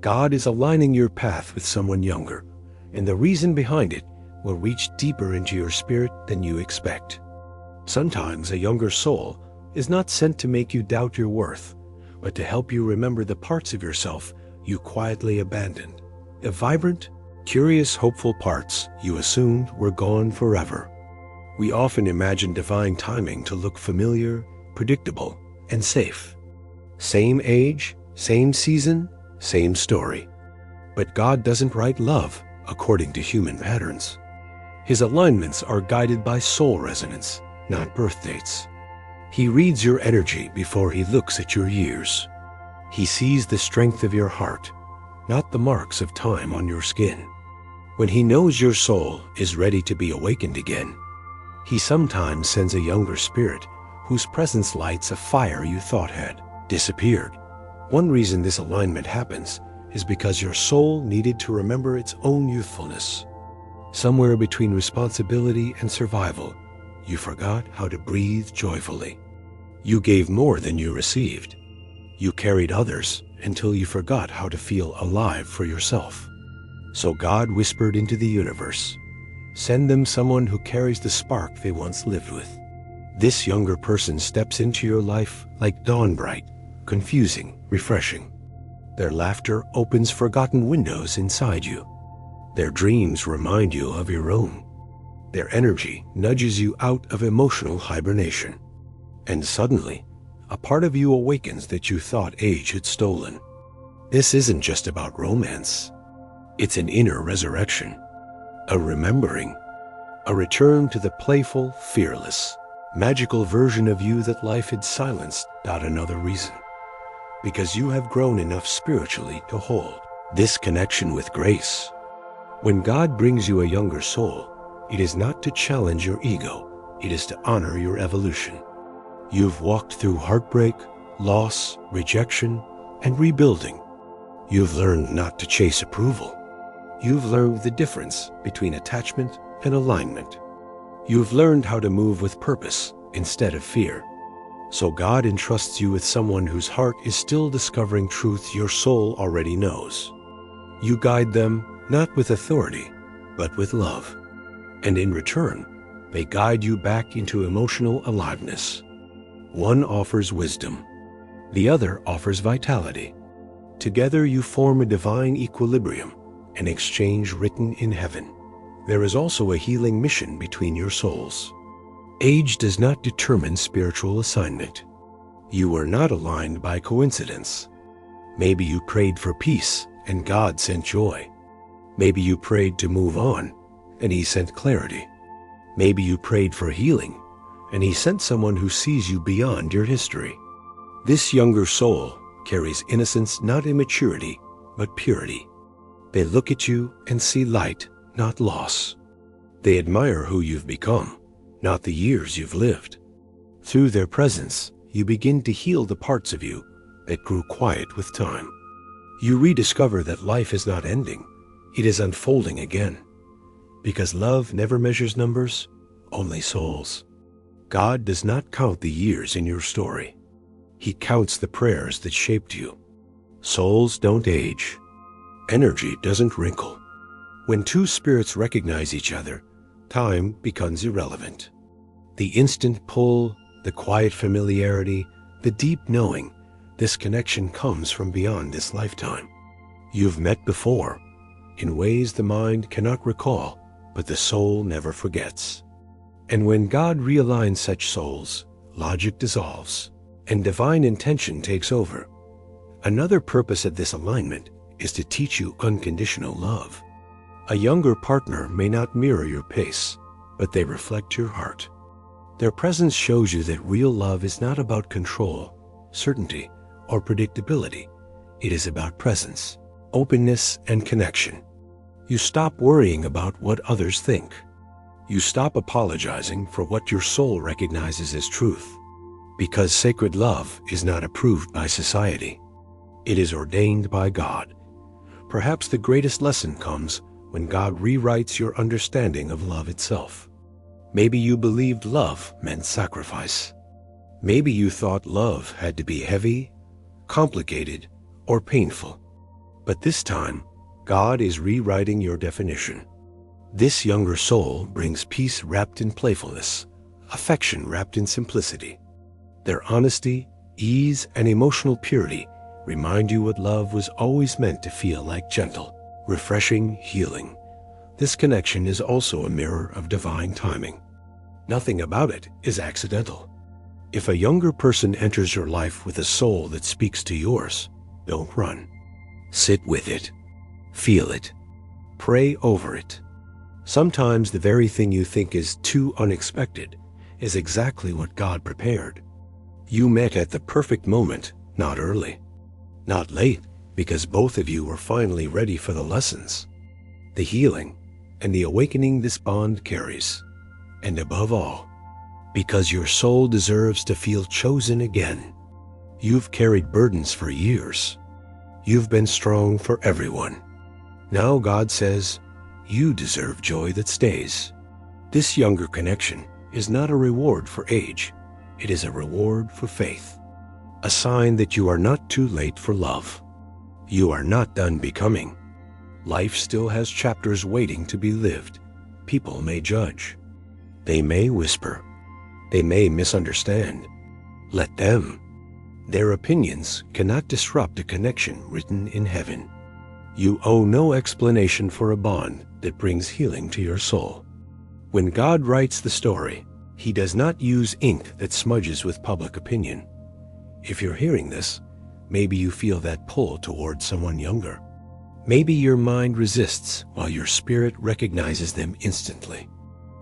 God is aligning your path with someone younger, and the reason behind it will reach deeper into your spirit than you expect. Sometimes a younger soul is not sent to make you doubt your worth, but to help you remember the parts of yourself you quietly abandoned, the vibrant, curious, hopeful parts you assumed were gone forever. We often imagine divine timing to look familiar, predictable, and safe. Same age, same season, same story. But God doesn't write love according to human patterns. His alignments are guided by soul resonance, not birth dates. He reads your energy before he looks at your years. He sees the strength of your heart, not the marks of time on your skin. When he knows your soul is ready to be awakened again, he sometimes sends a younger spirit whose presence lights a fire you thought had disappeared. One reason this alignment happens is because your soul needed to remember its own youthfulness. Somewhere between responsibility and survival, you forgot how to breathe joyfully. You gave more than you received. You carried others until you forgot how to feel alive for yourself. So God whispered into the universe, "Send them someone who carries the spark they once lived with." This younger person steps into your life like dawn bright, confusing, refreshing. Their laughter opens forgotten windows inside you. Their dreams remind you of your own. Their energy nudges you out of emotional hibernation. And suddenly, a part of you awakens that you thought age had stolen. This isn't just about romance. It's an inner resurrection, a remembering, a return to the playful, fearless, magical version of you that life had silenced, not another reason. Because you have grown enough spiritually to hold this connection with grace. When God brings you a younger soul, it is not to challenge your ego, it is to honor your evolution. You've walked through heartbreak, loss, rejection, and rebuilding. You've learned not to chase approval. You've learned the difference between attachment and alignment. You've learned how to move with purpose instead of fear. So God entrusts you with someone whose heart is still discovering truths your soul already knows. You guide them not with authority, but with love. And in return, they guide you back into emotional aliveness. One offers wisdom. The other offers vitality. Together you form a divine equilibrium, an exchange written in heaven. There is also a healing mission between your souls. Age does not determine spiritual assignment. You were not aligned by coincidence. Maybe you prayed for peace and God sent joy. Maybe you prayed to move on and he sent clarity. Maybe you prayed for healing and he sent someone who sees you beyond your history. This younger soul carries innocence, not immaturity, but purity. They look at you and see light, not loss. They admire who you've become, not the years you've lived. Through their presence, you begin to heal the parts of you that grew quiet with time. You rediscover that life is not ending, it is unfolding again. Because love never measures numbers, only souls. God does not count the years in your story. He counts the prayers that shaped you. Souls don't age. Energy doesn't wrinkle. When two spirits recognize each other, time becomes irrelevant. The instant pull, the quiet familiarity, the deep knowing, this connection comes from beyond this lifetime. You've met before, in ways the mind cannot recall, but the soul never forgets. And when God realigns such souls, logic dissolves, and divine intention takes over. Another purpose of this alignment is to teach you unconditional love. A younger partner may not mirror your pace, but they reflect your heart. Their presence shows you that real love is not about control, certainty, or predictability. It is about presence, openness, and connection. You stop worrying about what others think. You stop apologizing for what your soul recognizes as truth. Because sacred love is not approved by society. It is ordained by God. Perhaps the greatest lesson comes when God rewrites your understanding of love itself. Maybe you believed love meant sacrifice. Maybe you thought love had to be heavy, complicated, or painful. But this time, God is rewriting your definition. This younger soul brings peace wrapped in playfulness, affection wrapped in simplicity. Their honesty, ease, and emotional purity remind you what love was always meant to feel like: gentle, refreshing, healing. This connection is also a mirror of divine timing. Nothing about it is accidental. If a younger person enters your life with a soul that speaks to yours, don't run. Sit with it. Feel it. Pray over it. Sometimes the very thing you think is too unexpected is exactly what God prepared. You met at the perfect moment, not early, not late, because both of you were finally ready for the lessons, the healing, and the awakening this bond carries. And above all, because your soul deserves to feel chosen again. You've carried burdens for years. You've been strong for everyone. Now God says, you deserve joy that stays. This younger connection is not a reward for age. It is a reward for faith. A sign that you are not too late for love. You are not done becoming. Life still has chapters waiting to be lived. People may judge. They may whisper. They may misunderstand. Let them. Their opinions cannot disrupt a connection written in heaven. You owe no explanation for a bond that brings healing to your soul. When God writes the story, He does not use ink that smudges with public opinion. If you're hearing this, maybe you feel that pull toward someone younger. Maybe your mind resists while your spirit recognizes them instantly.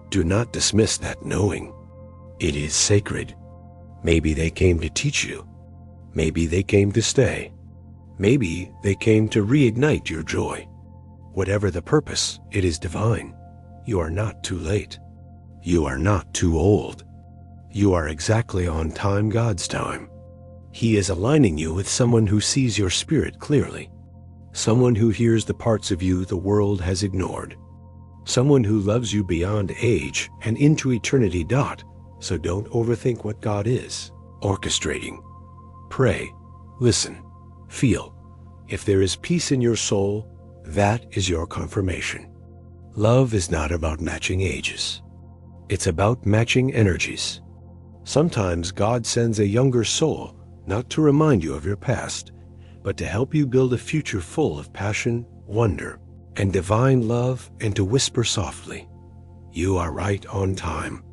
Do not dismiss that knowing. It is sacred. Maybe they came to teach you. Maybe they came to stay. Maybe they came to reignite your joy. Whatever the purpose, it is divine. You are not too late. You are not too old. You are exactly on time, God's time. He is aligning you with someone who sees your spirit clearly. Someone who hears the parts of you the world has ignored. Someone who loves you beyond age and into eternity. So don't overthink what God is orchestrating. Pray, listen, feel. If there is peace in your soul, that is your confirmation. Love is not about matching ages. It's about matching energies. Sometimes God sends a younger soul not to remind you of your past, but to help you build a future full of passion, wonder, and divine love, and to whisper softly, you are right on time.